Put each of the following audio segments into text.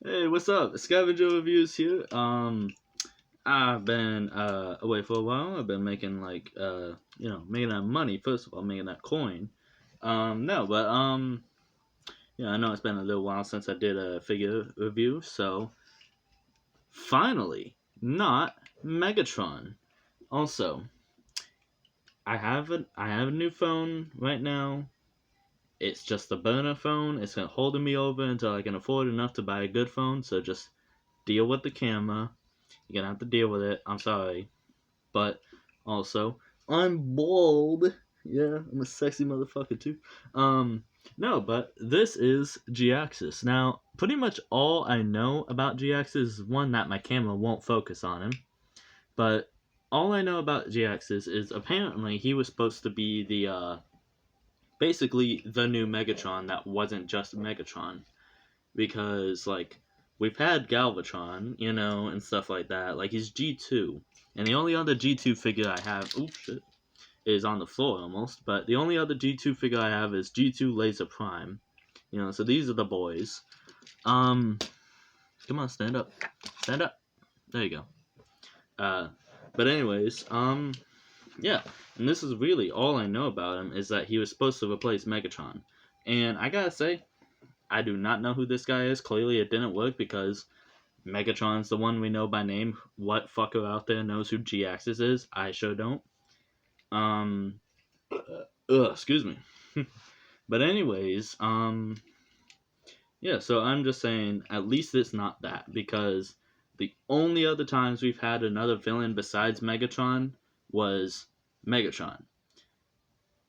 Hey, what's up? Scavenger Reviews here. I've been away for a while. I've been making making that money. First of all, making that coin. No, but I know it's been a little while since I did a figure review. So finally, not Megatron. Also, I have a new phone right now. It's just a burner phone. It's holding me over until I can afford enough to buy a good phone. So just deal with the camera. You're gonna have to deal with it. I'm sorry. But also, I'm bald. Yeah, I'm a sexy motherfucker too. No, but this is Jiaxius. Now, pretty much all I know about Jiaxius is one that my camera won't focus on him. But all I know about Jiaxius is apparently he was supposed to be the basically the new Megatron that wasn't just Megatron, because like we've had Galvatron, and stuff like that. Like he's G2, and the only other G2 figure I have, oh shit, is on the floor almost. But the only other G2 figure I have is G2 Laser Prime. So these are the boys. Um, Come on, stand up, stand up. There you go. Uh, but anyways, yeah, and this is really all I know about him is that he was supposed to replace Megatron, and I gotta say, I do not know who this guy is. Clearly, it didn't work because Megatron's the one we know by name. What fucker out there knows who Jiaxius is? I sure don't. Um, excuse me. But anyways, yeah. So I'm just saying, at least it's not that, because the only other times we've had another villain besides Megatron was Megatron,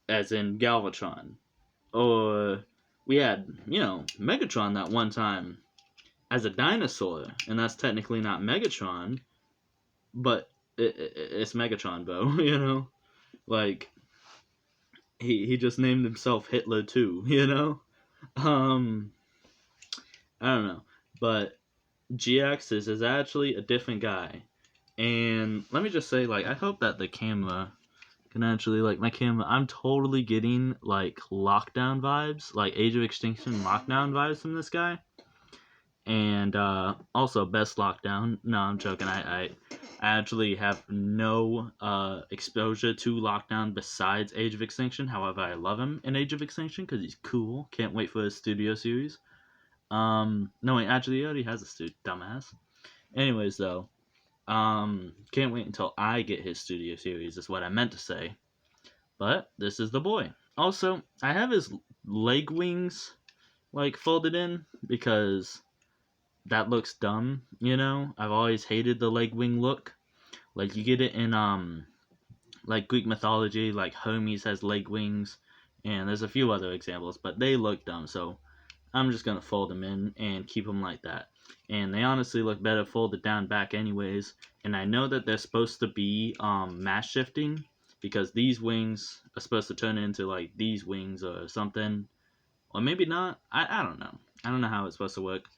as in Galvatron, or we had Megatron that one time as a dinosaur, and that's technically not Megatron, but it's Megatron, though. Like he just named himself Hitler too. Um, I don't know, but GX is actually a different guy, and let me just say, like, I hope that the camera can actually, like, my camera. I'm totally getting like lockdown vibes, like Age of Extinction lockdown vibes from this guy. And also best lockdown. No, I'm joking. I actually have no exposure to lockdown besides Age of Extinction. However, I love him in Age of Extinction because he's cool. Can't wait for his studio series. No, wait, actually, he already has a dumbass. Anyways, though, can't wait until I get his studio series. Is what I meant to say. But this is the boy. Also, I have his leg wings like folded in because that looks dumb, I've always hated the leg wing look. Like you get it in like Greek mythology, like Hermes has leg wings, and there's a few other examples, but they look dumb, so I'm just gonna fold them in and keep them like that. And they honestly look better folded down back anyways. And I know that they're supposed to be mass shifting, because these wings are supposed to turn into like these wings or something. Or maybe not. I don't know. I don't know how it's supposed to work.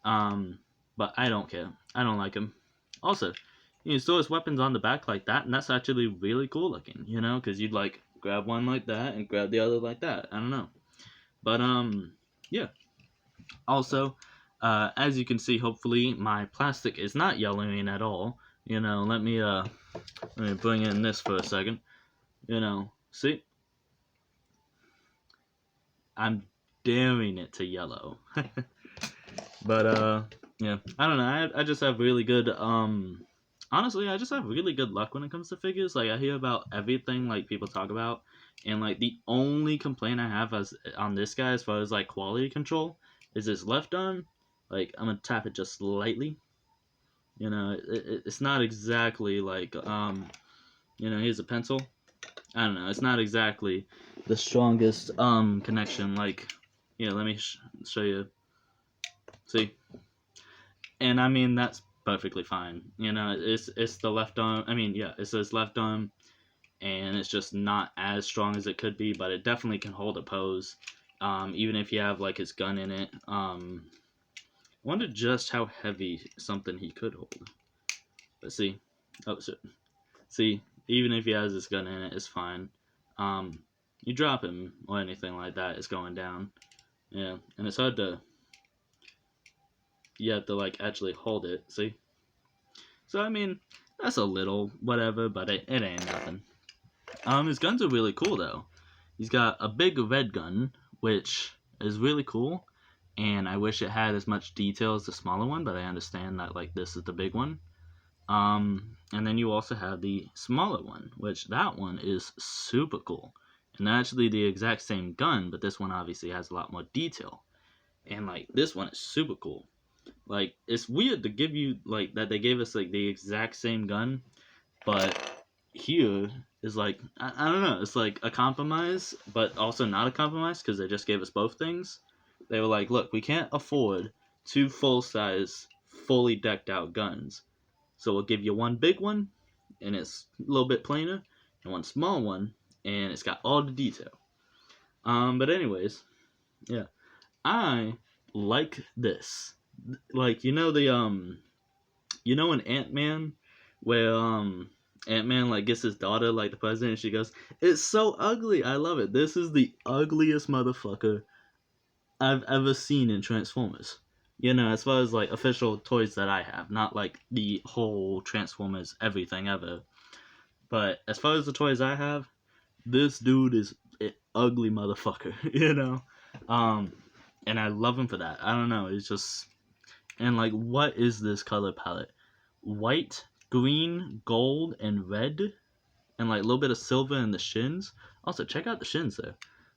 Um, but I don't care. I don't like him. Also, you can store his weapons on the back like that, and that's actually really cool looking, because you'd like grab one like that and grab the other like that. I don't know. But, yeah. Also, as you can see, hopefully, my plastic is not yellowing at all. Let me bring in this for a second. See? I'm daring it to yellow. But yeah, I don't know. I just have really good honestly, I just have really good luck when it comes to figures. Like I hear about everything like people talk about, and like the only complaint I have as on this guy as far as like quality control is his left arm. Like I'm gonna tap it just slightly. It's not exactly like here's a pencil. I don't know. It's not exactly the strongest connection. Like, let me show you. See, and I mean that's perfectly fine. It's the left arm. I mean, yeah, it's his left arm, and it's just not as strong as it could be, but it definitely can hold a pose. Even if you have like his gun in it. I wonder just how heavy something he could hold. But see, oh shit. See, even if he has his gun in it, it's fine. You drop him or anything like that, it's going down. Yeah, and it's hard to. you have to like actually hold it. See? So I mean, that's a little whatever, but it ain't nothing. His guns are really cool though. He's got a big red gun, which is really cool, and I wish it had as much detail as the smaller one, but I understand that like this is the big one. And then you also have the smaller one, which that one is super cool. And they're actually the exact same gun, but this one obviously has a lot more detail. And like this one is super cool. Like it's weird to give you like that they gave us like the exact same gun, but here is like I don't know, it's like a compromise, but also not a compromise because they just gave us both things. They were like, look, we can't afford two full size, fully decked out guns. So we'll give you one big one, and it's a little bit plainer, and one small one, and it's got all the detail. But anyways, yeah, I like this. Like in Ant-Man, where Ant-Man like gets his daughter like the president, and she goes, "It's so ugly. I love it. This is the ugliest motherfucker I've ever seen in Transformers." As far as like official toys that I have, not like the whole Transformers everything ever, but as far as the toys I have, this dude is an ugly motherfucker, Um, and I love him for that. I don't know, it's just and like what is this color palette? White, green, gold, and red, and like a little bit of silver in the shins. Also, check out the shins there.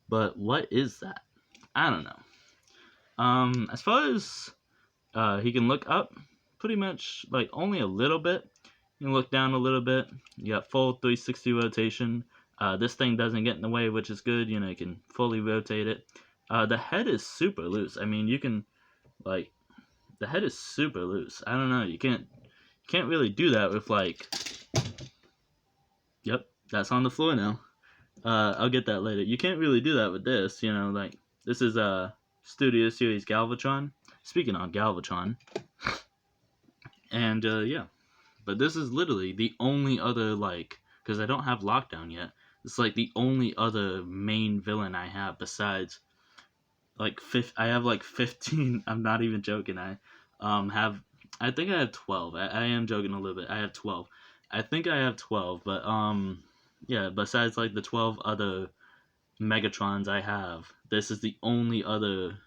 But what is that? I don't know. As far as he can look up, pretty much like only a little bit. You can look down a little bit. You got full 360 rotation. This thing doesn't get in the way, which is good. You can fully rotate it. The head is super loose. I mean, you can like the head is super loose. I don't know. You can't really do that with like. Yep, that's on the floor now. I'll get that later. You can't really do that with this. Like this is a Studio Series Galvatron. Speaking on Galvatron, and yeah, but this is literally the only other like because I don't have Lockdown yet. It's like the only other main villain I have besides like I have like 15. I'm not even joking. Have I think I have 12. I am joking a little bit. I have 12. I think I have 12, but yeah. Besides like the 12 other Megatrons I have, this is the only other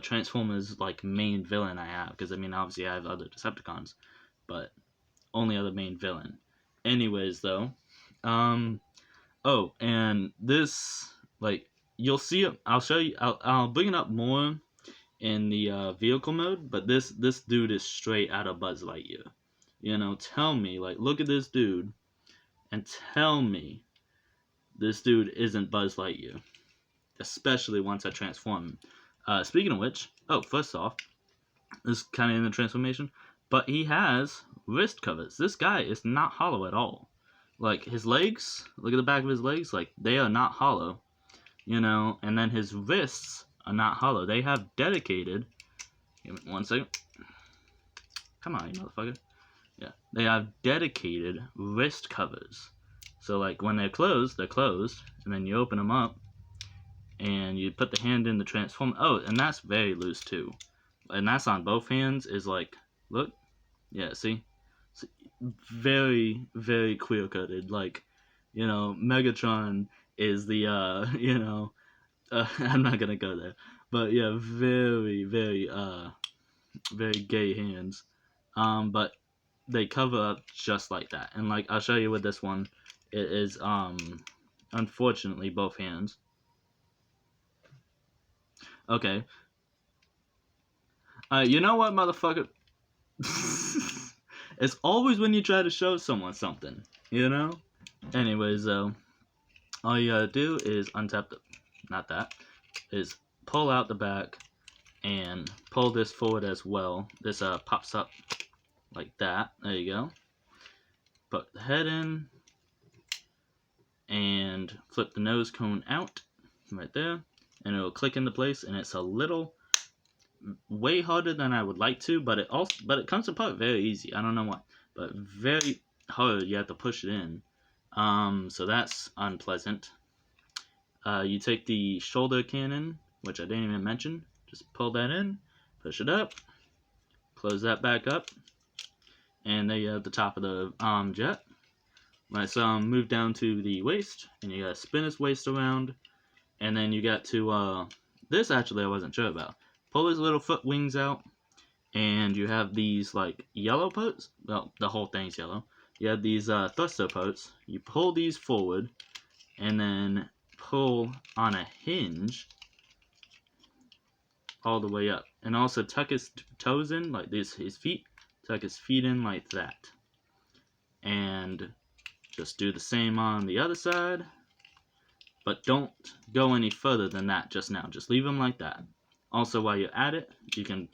Transformers like main villain I have. Because I mean, obviously I have other Decepticons, but only other main villain. Anyways, though, um, oh, and this like you'll see it. I'll show you. I'll bring it up more in the vehicle mode, but this dude is straight out of Buzz Lightyear. Tell me like look at this dude and tell me this dude isn't Buzz Lightyear, especially once I transform him. Speaking of which, oh, first off, this is kind of in the transformation, but he has wrist covers. This guy is not hollow at all. Like his legs, look at the back of his legs, like they are not hollow, and then his wrists are not hollow. They have dedicated. Give me 1 second. Come on, you motherfucker. Yeah, they have dedicated wrist covers. So like when they're closed, and then you open them up, and you put the hand in the transform. Oh, and that's very loose too, and that's on both hands. Is like, look, yeah, see, very very clear cutted. Like, Megatron is the I'm not gonna go there, but yeah, very very very gay hands. But they cover up just like that, and like I'll show you with this one, it is unfortunately both hands. Okay. You know what, motherfucker? It's always when you try to show someone something, Anyways, though, all you gotta do is untap not that, is pull out the back and pull this forward as well. This pops up like that. There you go. Put the head in and flip the nose cone out right there, and it'll click into place. And it's a little way harder than I would like to, but it comes apart very easy. I don't know why, but very hard. You have to push it in. So that's unpleasant. You take the shoulder cannon, which I didn't even mention. Just pull that in, push it up, close that back up, and there you have the top of the jet. Let's move down to the waist, and you gotta spin his waist around, and then you got to this actually I wasn't sure about. Pull his little foot wings out, and you have these like yellow parts. Well, the whole thing's yellow. You have these thruster parts. You pull these forward, and then pull on a hinge all the way up, and also tuck his toes in like this. His feet, tuck his feet in like that, and just do the same on the other side. But don't go any further than that just now. Just leave them like that. Also, while you're at it, you can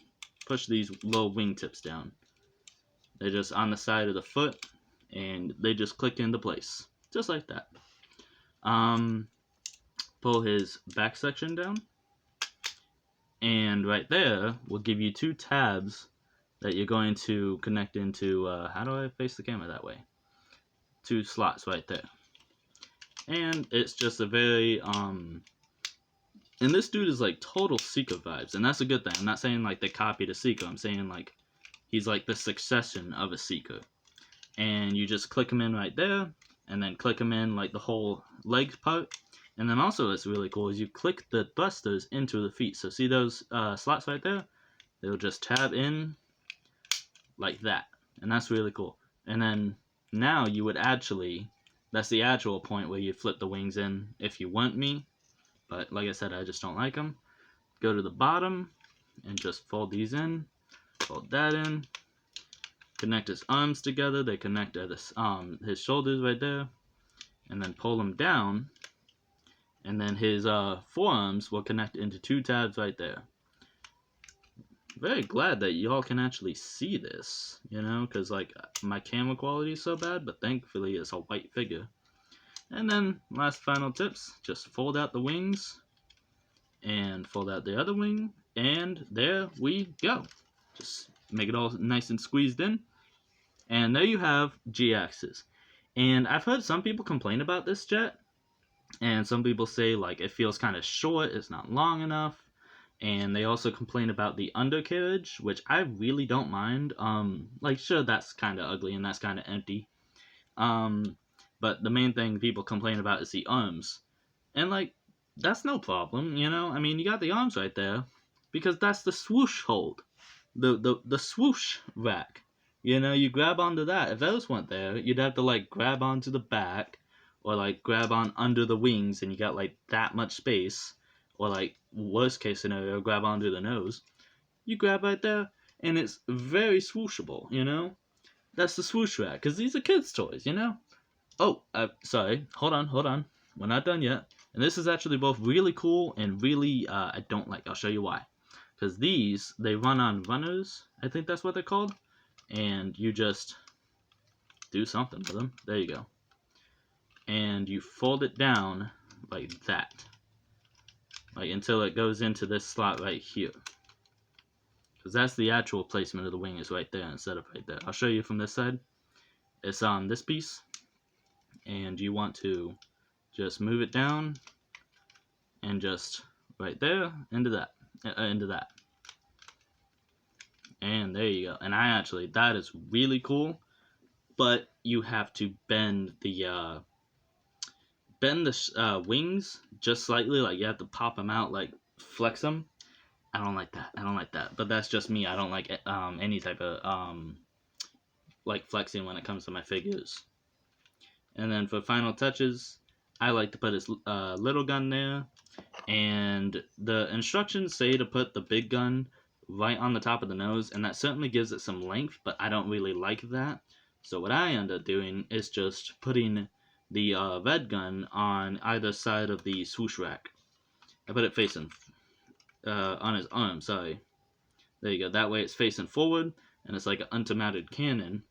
push these little wingtips down. They're just on the side of the foot, and they just click into place, just like that. Pull his back section down, and right there will give you 2 tabs that you're going to connect into. How do I face the camera that way? 2 slots right there. And it's just a very and this dude is like total Seeker vibes, and that's a good thing. I'm not saying like they copied a Seeker. I'm saying like he's like the succession of a Seeker. And you just click him in right there, and then click him in like the whole leg part. And then also what's really cool is you click the thrusters into the feet. So see those slots right there? They'll just tab in like that, and that's really cool. And then now you would actually, that's the actual point where you flip the wings in if you want me. But like I said, I just don't like them. Go to the bottom and just fold these in. Fold that in. Connect his arms together. They connect at his shoulders right there. And then pull them down. And then his forearms will connect into 2 tabs right there. Very glad that y'all can actually see this, you know, because like my camera quality is so bad, but thankfully it's a white figure. And then last final tips, just fold out the wings and fold out the other wing, and there we go. Just make it all nice and squeezed in, and there you have Jiaxius. And I've heard some people complain about this jet, and some people say like it feels kind of short, it's not long enough. And they also complain about the undercarriage, which I really don't mind. Like, sure, that's kind of ugly and that's kind of empty. But the main thing people complain about is the arms. And, like, that's no problem, you know? I mean, you got the arms right there, because that's the swoosh hold. The swoosh rack. You know, you grab onto that. If those weren't there, you'd have to, like, grab onto the back, or, like, grab on under the wings, and you got, like, that much space. Or like worst case scenario, grab onto the nose. You grab right there, and it's very swooshable, you know? That's the swoosh rack, because these are kids' toys, you know? Oh, sorry, hold on. We're not done yet. And this is actually both really cool and really, I don't like. I'll show you why. Because these, they run on runners, I think that's what they're called. And you just do something with them. There you go. And you fold it down like that. Like until it goes into this slot right here. Because that's the actual placement of the wing, is right there instead of right there. I'll show you from this side. It's on this piece. And you want to just move it down. And just right there, into that. And there you go. And that is really cool. But you have to bend the wings just slightly, like you have to pop them out, like flex them. I don't like that. But that's just me. I don't like any type of like flexing when it comes to my figures. And then for final touches, I like to put his little gun there, and the instructions say to put the big gun right on the top of the nose, and that certainly gives it some length, but I don't really like that. So what I end up doing is just putting the red gun on either side of the swoosh rack. I put it facing on his arm, sorry. There you go. That way it's facing forward, and it's like an unmounted cannon.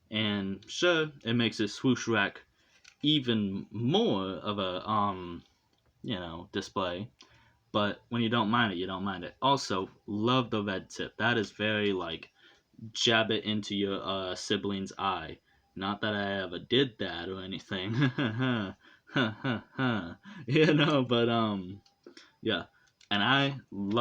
And sure, it makes his swoosh rack even more of a display. But when you don't mind it, you don't mind it. Also, love the red tip. That is very like jab it into your sibling's eye. Not that I ever did that or anything. But yeah. And I love